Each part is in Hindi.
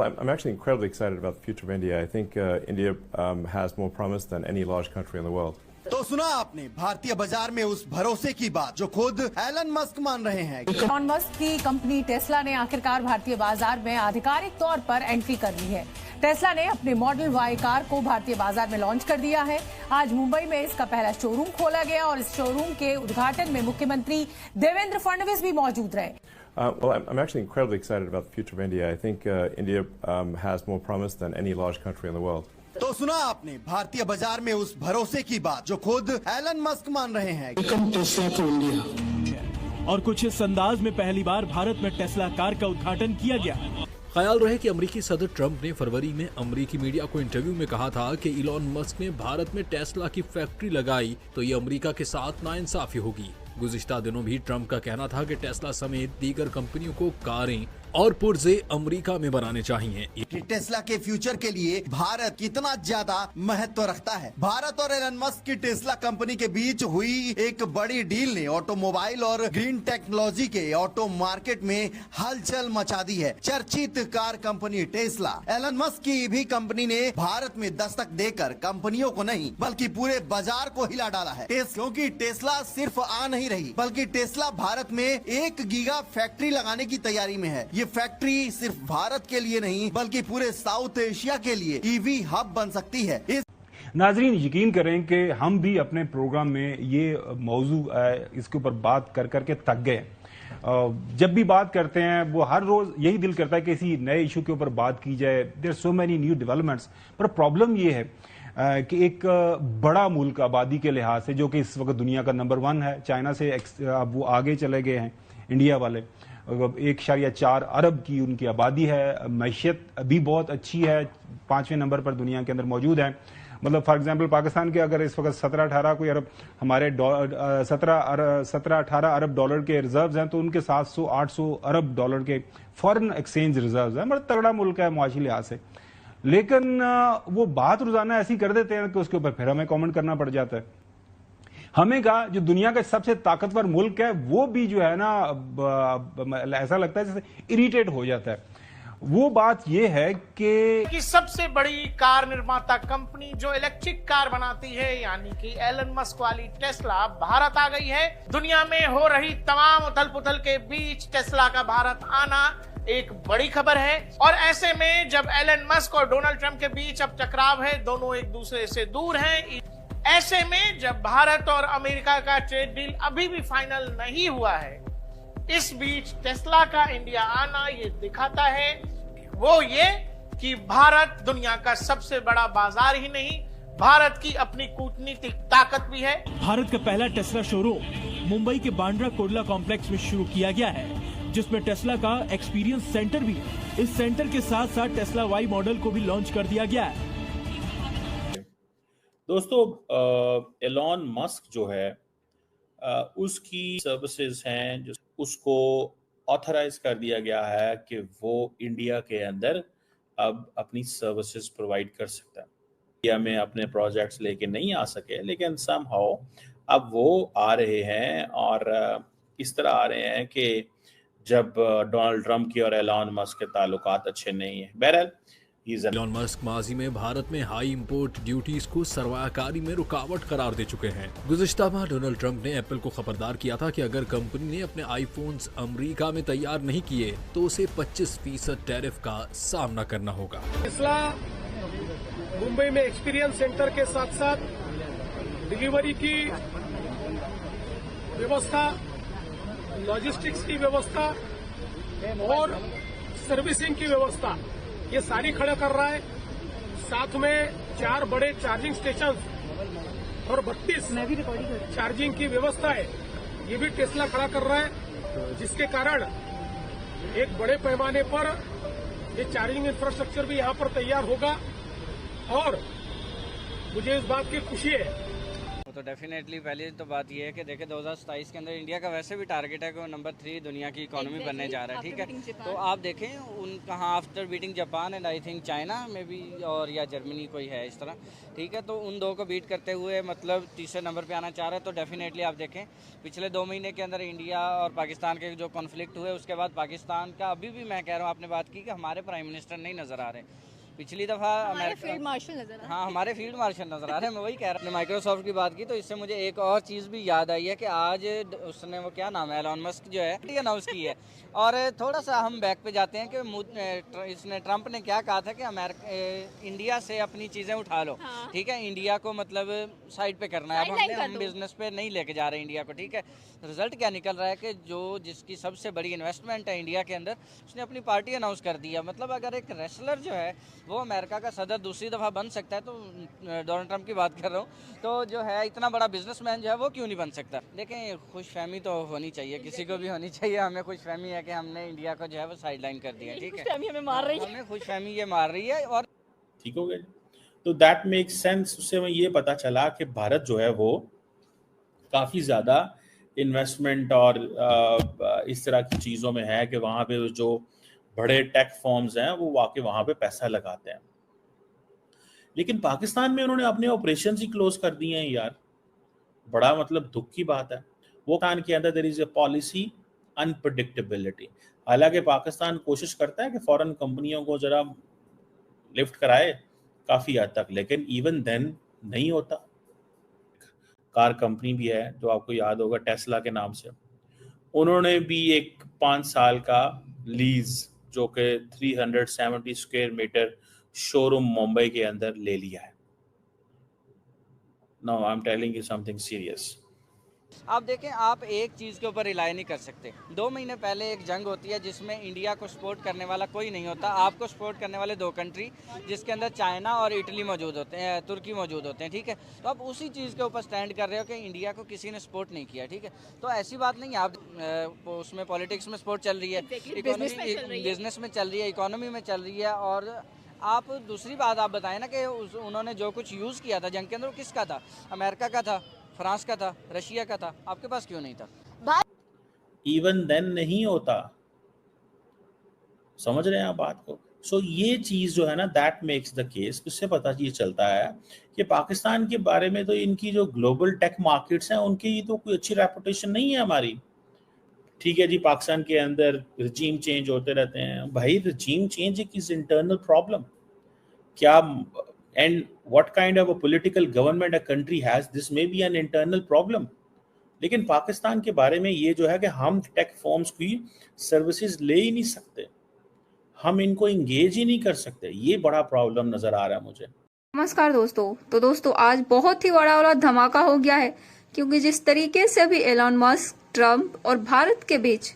I'm actually incredibly excited about the future of India. I think India has more promise than any large country in the world. तो सुना आपने भारतीय बाजार में उस भरोसे की बात जो खुद एलन मस्क मान रहे हैं। एलन मस्क की कंपनी टेस्ला ने आखिरकार भारतीय बाजार में आधिकारिक तौर पर एंट्री कर ली है। टेस्ला ने अपने मॉडल वाई कार को भारतीय बाजार में लॉन्च कर दिया है। आज मुंबई में इसका पहला शोरूम खोला गया और इस शोरूम के उद्घाटन में मुख्यमंत्री देवेंद्र फडणवीस भी मौजूद रहे। Well, I'm actually incredibly excited about the future of India. I think India has more promise than any large country in the world. तो सुना आपने भारतीय बाजार में उस भरोसे की बात जो खुद एलन मस्क मान रहे हैं। Tesla to India. और कुछ इस अंदाज में पहली बार भारत में टेस्ला कार का उद्घाटन किया गया। ख्याल रहे कि अमेरिकी सदर ट्रंप ने फरवरी में अमेरिकी मीडिया को इंटरव्यू में कहा था कि इलॉन मस्क ने भारत में टेस्ला की फैक्ट्री लगाई तो ये अमेरिका के साथ नाइंसाफी होगी। गुज़िश्ता दिनों भी ट्रंप का कहना था कि टेस्ला समेत दीगर कंपनियों को कारें और पुर्जे अमेरिका में बनाने चाहिए। कि टेस्ला के फ्यूचर के लिए भारत कितना ज्यादा महत्व रखता है। भारत और एलन मस्क की टेस्ला कंपनी के बीच हुई एक बड़ी डील ने ऑटोमोबाइल और ग्रीन टेक्नोलॉजी के ऑटो मार्केट में हलचल मचा दी है। चर्चित car company Tesla Elon Musk की भी कंपनी ने भारत में दस्तक देकर कंपनियों को नहीं बल्कि पूरे बाजार को हिला डाला है। क्योंकि टेस्ला सिर्फ आ नहीं रही बल्कि टेस्ला भारत में 1 गीगा फैक्ट्री लगाने की तैयारी में है। ये फैक्ट्री सिर्फ भारत के लिए नहीं बल्कि पूरे साउथ एशिया के लिए ईवी हब बन सकती है। नाजरीन, यकीन करें कि हम भी अपने प्रोग्राम में ये मौजू इसके ऊपर बात कर करके थक गए। जब भी बात करते हैं वो हर रोज यही दिल करता है कि किसी नए इशू के ऊपर बात की जाए। There so many new developments, पर प्रॉब्लम ये है कि एक बड़ा मुल्क आबादी के लिहाज से जो कि इस वक्त दुनिया का नंबर 1 है, चाइना से अब वो आगे चले गए हैं इंडिया वाले। 1.4 अरब की उनकी आबादी है, मैशियत भी बहुत अच्छी है, 5वें नंबर पर दुनिया के अंदर मौजूद है। मतलब फॉर एग्जांपल पाकिस्तान के अगर इस वक्त 17-18 कोई अरब हमारे 17-18 अरब डॉलर के रिजर्व्स हैं तो उनके 700-800 अरब डॉलर के फॉरेन एक्सचेंज रिजर्व्स हैं। मतलब तगड़ा मुल्क है मुआशी लिहाज से, लेकिन वो बात रोजाना ऐसी कर देते हैं कि उसके ऊपर फिर हमें कमेंट करना पड़ जाता है। हमें का जो दुनिया का सबसे ताकतवर मुल्क है वो भी जो है ना ऐसा लगता है जैसे इरिटेट हो जाता है। वो बात ये है कि सबसे बड़ी कार निर्माता कंपनी जो इलेक्ट्रिक कार बनाती है यानी कि एलन मस्क वाली टेस्ला भारत आ गई है। दुनिया में हो रही तमाम उथल पुथल के बीच टेस्ला का भारत आना एक बड़ी खबर है। और ऐसे में जब एलन मस्क और डोनाल्ड ट्रंप के बीच अब टकराव है, दोनों एक दूसरे से दूर हैं, ऐसे में जब भारत और अमेरिका का ट्रेड डील अभी भी फाइनल नहीं हुआ है, इस बीच टेस्ला का इंडिया आना ये दिखाता है वो ये कि भारत दुनिया का सबसे बड़ा बाजार ही नहीं, भारत की अपनी कूटनीतिक ताकत भी है। भारत का पहला टेस्ला शोरूम मुंबई के बांद्रा कुर्ला कॉम्प्लेक्स में शुरू किया गया है, जिसमें टेस्ला का एक्सपीरियंस सेंटर भी है। इस सेंटर के साथ साथ टेस्ला वाई मॉडल को भी लॉन्च कर दिया गया है। दोस्तों, एलॉन मस्क जो है उसकी सर्विसेज हैं जो उसको ऑथराइज कर दिया गया है कि वो इंडिया के अंदर अब अपनी सर्विसेज प्रोवाइड कर सकता है। इंडिया में अपने प्रोजेक्ट्स लेके नहीं आ सके, लेकिन समहाउ अब वो आ रहे हैं और इस तरह आ रहे हैं कि जब डोनाल्ड ट्रंप की और एलॉन मस्क के ताल्लुकात अच्छे नहीं है। बहरहाल एलन मस्क माजी में भारत में हाई इंपोर्ट ड्यूटीज को सरमायाकारी में रुकावट करार दे चुके हैं। गुज़िश्ता माह डोनाल्ड ट्रंप ने एप्पल को खबरदार किया था कि अगर कंपनी ने अपने आईफोन्स अमेरिका में तैयार नहीं किए तो उसे 25% टैरिफ का सामना करना होगा। टेस्ला मुंबई में एक्सपीरियंस सेंटर के साथ साथ डिलीवरी की व्यवस्था, लॉजिस्टिक्स की व्यवस्था और सर्विसिंग की व्यवस्था ये सारी खड़ा कर रहा है। साथ में 4 बड़े चार्जिंग स्टेशन और 32 चार्जिंग की व्यवस्था है, ये भी टेस्ला खड़ा कर रहा है, जिसके कारण एक बड़े पैमाने पर ये चार्जिंग इंफ्रास्ट्रक्चर भी यहाँ पर तैयार होगा। और मुझे इस बात की खुशी है तो डेफिनेटली पहली तो बात ये है कि देखिए 2027 के अंदर इंडिया का वैसे भी टारगेट है कि वो नंबर 3 दुनिया की इकोनॉमी बनने जा रहा है, ठीक है। तो आप देखें उन कहाँ after beating Japan and I think China में भी और या जर्मनी कोई है इस तरह, ठीक है। तो उन दो को बीट करते हुए मतलब तीसरे नंबर पे आना चाह रहा है। तो डेफिनेटली आप देखें पिछले 2 महीने के अंदर इंडिया और पाकिस्तान के जो कॉन्फ्लिक्ट हुए उसके बाद पाकिस्तान का अभी भी मैं कह रहा हूँ, आपने बात की कि हमारे प्राइम मिनिस्टर नहीं नज़र आ रहे। पिछली दफ़ा फील्ड मार्शल नजर आ रहे हैं। हाँ, हमारे फील्ड मार्शल नज़र आ रहे हैं। मैं वही कह रहा हूँ। माइक्रोसॉफ्ट की बात की तो इससे मुझे एक और चीज़ भी याद आई है कि आज उसने वो क्या नाम है एलन मस्क जो है अनाउंस की है। और थोड़ा सा हम बैक पे जाते हैं कि इसने ट्रंप ने क्या कहा था कि इंडिया से अपनी चीज़ें उठा लो, ठीक है। इंडिया को मतलब साइड पे करना है, अब हम बिजनेस पे नहीं लेके जा रहे इंडिया को, ठीक है। रिजल्ट क्या निकल रहा है कि जिसकी सबसे बड़ी इन्वेस्टमेंट है इंडिया के अंदर, उसने अपनी पार्टी अनाउंस कर दिया। मतलब अगर एक रेसलर जो है वो अमेरिका का सदर दूसरी दफ़ा बन सकता है, तो डोनाल्ड ट्रंप की बात कर रहा हूँ, तो जो है इतना बड़ा बिजनेसमैन जो है वो क्यों नहीं बन सकता। देखें खुशफहमी तो होनी चाहिए, किसी को भी होनी चाहिए। हमें खुशफहमी है कि हमने इंडिया को जो है वो साइड लाइन कर दिया, ठीक है। हमें मार रही है, हमें खुशफहमी ये मार रही है। और ठीक हो गया। तो दैट मेक्स सेंस। उससे हमें ये पता चला कि भारत जो है वो काफ़ी ज़्यादा इन्वेस्टमेंट और इस तरह की चीज़ों में है कि वहाँ पे जो बड़े टेक फर्म्स हैं वो वाकई वहाँ पे पैसा लगाते हैं। लेकिन पाकिस्तान में उन्होंने अपने ऑपरेशंस ही क्लोज कर दिए हैं यार, बड़ा मतलब दुख की बात है। वो कान के अंदर there is a policy unpredictability. हालांकि पाकिस्तान कोशिश करता है कि फॉरेन कंपनियों को जरा लिफ्ट कराए काफ़ी हद तक, लेकिन इवन देन नहीं होता। कार कंपनी भी है जो आपको याद होगा टेस्ला के नाम से, उन्होंने भी एक 5 साल का लीज जो कि 370 स्क्वायर मीटर शोरूम मुंबई के अंदर ले लिया है। Now I am telling you something serious. आप देखें, आप एक चीज़ के ऊपर रिलाई नहीं कर सकते। 2 महीने पहले एक जंग होती है जिसमें इंडिया को सपोर्ट करने वाला कोई नहीं होता। आपको सपोर्ट करने वाले 2 कंट्री जिसके अंदर चाइना और इटली मौजूद होते हैं, तुर्की मौजूद होते हैं, ठीक है। तो आप उसी चीज़ के ऊपर स्टैंड कर रहे हो कि इंडिया को किसी ने सपोर्ट नहीं किया, ठीक है। तो ऐसी बात नहीं है। आप उसमें पॉलिटिक्स में सपोर्ट चल रही है, इकोनॉमी बिजनेस में चल रही है, इकोनॉमी में चल रही है। और आप दूसरी बात आप बताएं ना कि उन्होंने जो कुछ यूज़ किया था जंग के अंदर वो किसका था? अमेरिका का था, फ्रांस का था, रशिया का था। आपके पास क्यों नहीं था? इवन देन नहीं होता। समझ रहे हैं आप बात को? सो ये चीज जो है ना, दैट मेक्स द केस। इससे पता ये चलता है कि पाकिस्तान के बारे में तो इनकी जो ग्लोबल टेक मार्केट्स हैं उनकी तो कोई अच्छी रेपुटेशन नहीं है हमारी। ठीक है जी, पाकिस्तान के अंदर रिजीम चेंज होते रहते हैं। भाई regime change is internal problem क्या? And what kind of a political government a country has, this may be an internal problem. लेकिन पाकिस्तान के बारे में ये जो है कि हम टेक फॉर्म्स की सर्विसेज ले ही नहीं सकते, हम इनको इंगेज ही नहीं कर सकते। ये बड़ा प्रॉब्लम नजर आ रहा है मुझे। नमस्कार दोस्तों। तो दोस्तों आज बहुत ही बड़ा वाला धमाका हो गया है, क्योंकि जिस तरीके से अभी एलन मस्क, ट्रंप और भारत के बीच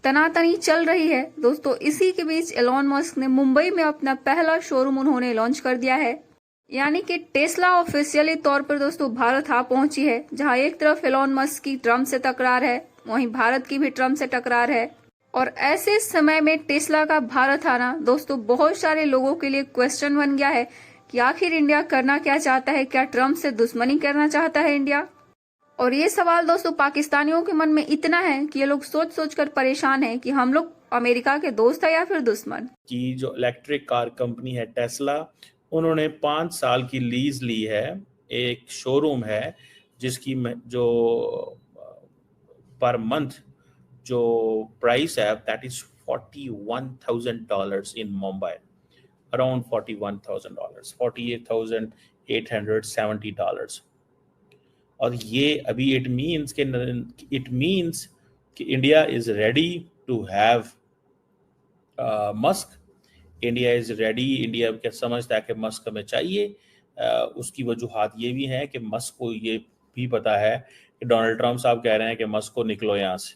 तनातनी चल रही है दोस्तों, इसी के बीच एलन मस्क ने मुंबई में अपना पहला शोरूम उन्होंने लॉन्च कर दिया है। यानी कि टेस्ला ऑफिशियली तौर पर दोस्तों भारत आ पहुंची है। जहां एक तरफ एलन मस्क की ट्रंप से तकरार है, वहीं भारत की भी ट्रंप से टकरार है। और ऐसे समय में टेस्ला का भारत आना दोस्तों बहुत सारे लोगों के लिए क्वेश्चन बन गया है कि आखिर इंडिया करना क्या चाहता है? क्या ट्रंप से दुश्मनी करना चाहता है इंडिया? और ये सवाल दोस्तों पाकिस्तानियों के मन में इतना है कि ये लोग सोच सोच कर परेशान हैं कि हम लोग अमेरिका के दोस्त है या फिर दुश्मन। कि जो इलेक्ट्रिक कार कंपनी है टेस्ला, उन्होंने 5 साल की लीज ली है। एक शोरूम है जिसकी जो पर मंथ जो प्राइस है that is $41,000 in Mumbai, around $41,000, $48,870। और ये अभी इट मीन्स कि India is ready to have Musk. India is ready, India क्या समझता है कि मस्क हमें चाहिए। उसकी वजूहात ये भी हैं कि मस्क को ये भी पता है कि डोनाल्ड ट्रंप साहब कह रहे हैं कि मस्क को निकलो यहाँ से।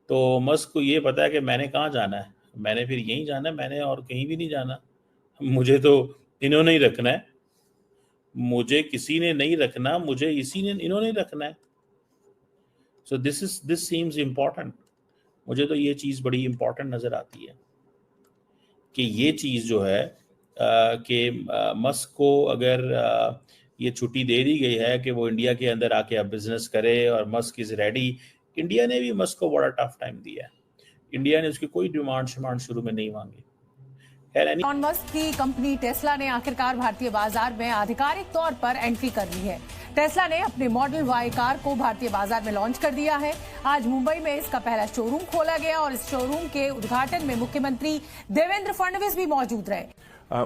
तो मस्क को ये पता है कि मैंने कहाँ जाना है, मैंने फिर यहीं जाना है, मैंने और कहीं भी नहीं जाना। मुझे तो इन्होंने ही रखना है, मुझे किसी ने नहीं रखना, मुझे इन्होंने रखना है। So this seems important. मुझे तो ये चीज़ बड़ी इम्पॉर्टेंट नज़र आती है कि ये चीज़ जो है कि मस्क को अगर ये छुट्टी दे दी गई है कि वो इंडिया के अंदर आके अब बिजनेस करे और मस्क इज रेडी। इंडिया ने भी मस्क को बड़ा टफ टाइम दिया है। इंडिया ने उसकी कोई डिमांड शुरू में नहीं मांगी। एलन मस्क की कंपनी टेस्ला ने आखिरकार भारतीय बाजार में आधिकारिक तौर पर एंट्री कर ली है। टेस्ला ने अपने मॉडल वाई कार को भारतीय बाजार में लॉन्च कर दिया है। आज मुंबई में इसका पहला शोरूम खोला गया और इस शोरूम के उद्घाटन में मुख्यमंत्री देवेंद्र फडणवीस भी मौजूद रहे।